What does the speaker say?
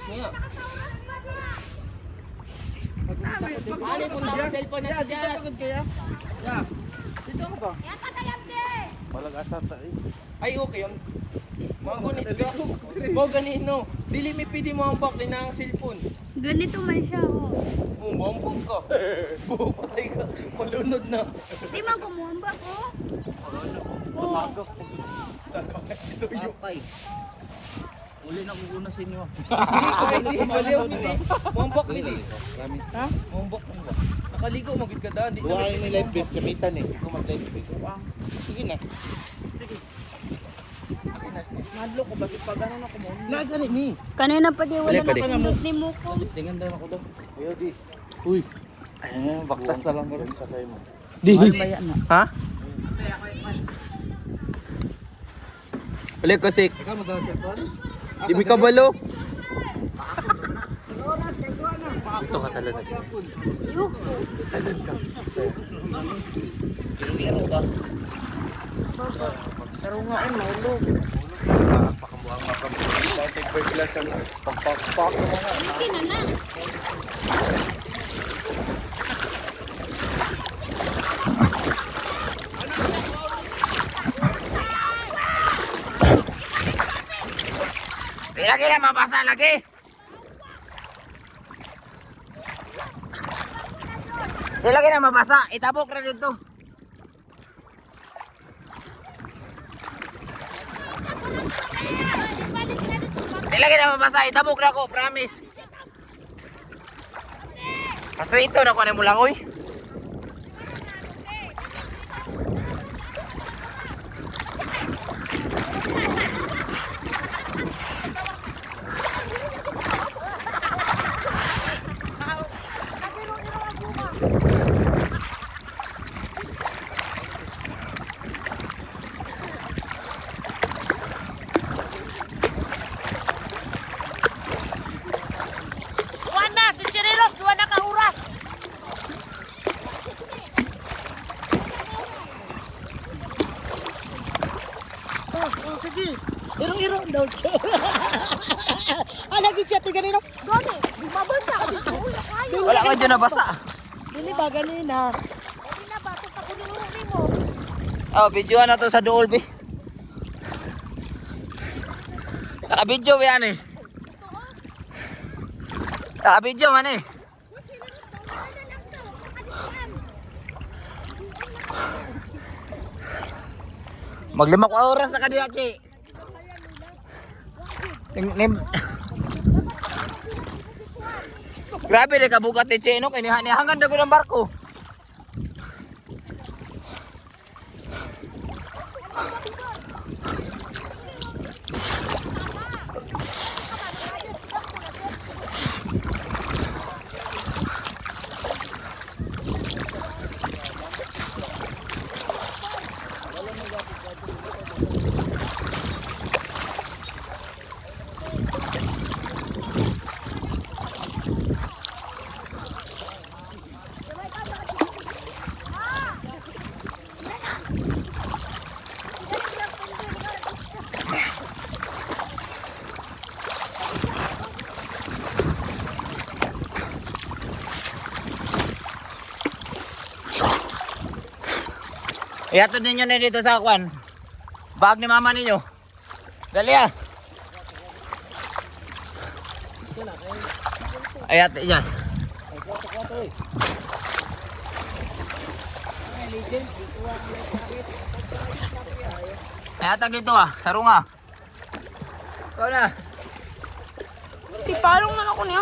Niya. Ano yung punta ang cellphone na Jazz? Ya. Dito ka ba? Walang asata eh. Ay, okay. Mo ganino. Dili mi pwede mo ang back na ang cellphone. Ganito man siya, oh. Oh, mambok ka. Patay ka. Malunod na. Di man kumuhambak, oh. Oh. Ito yung. Patay. Uli na kuguna sa inyo. Hindi, baliw mi di. Mambok mi di. Promise. Ha? Mambok mo ba? Nakaligo magid ka daan. Di Buhay ni life vest kamitan eh. Kung mag-life vest. Sige na. Sige. Akin na. Madlo ko ba si pag ano na ko mo? Nagani mi. Kanina pa di wala Balik, balik. na pindot ni Mukong. Tingnan daw ako daw. Ayo di. Uy. Ay, baktas na lang ko. Sa kayo mo. Di. Ay, maya na. Ha? Balik ko sik. Ikaw magdala cellphone? Di mi kabalo. Ito ka talaga. Yuko. Iro ka. Pero nga ay mahulog. Pakamuang makamuang. Take first class ang pagpak mo na. Hindi na na. Lagi na mabasa lagi. Lagi na mabasa. Itabok ra dito. Lagi na mabasa. Itabok ra ko, promise. Pasrito na ko na mo lang oy. Wala, si Chirilos, duwa na kahuras. Oh, sige. Irong-irong daw siya. Lagi siya tiga nino. Gani, di mabasa ka dito. Wala ka dyan nabasa. Dili ba ganina? Hindi na ba, ito pakuliruri mo. Oh, videoan na to sa Duol, be. Naka-video ba yan eh? Naka-video man eh. Maglima ko oras na kadiya, Chi. Grabe rin kabugat ni Chi, no? Kinihangan na ko ng barko. Ihatod ninyo na dito sa kwan. Bag ni mama ninyo. Dali ah. Ayat dyan. Ayatag dito ah. Sarong ah. Ikaw na. Si Palong na ako niya.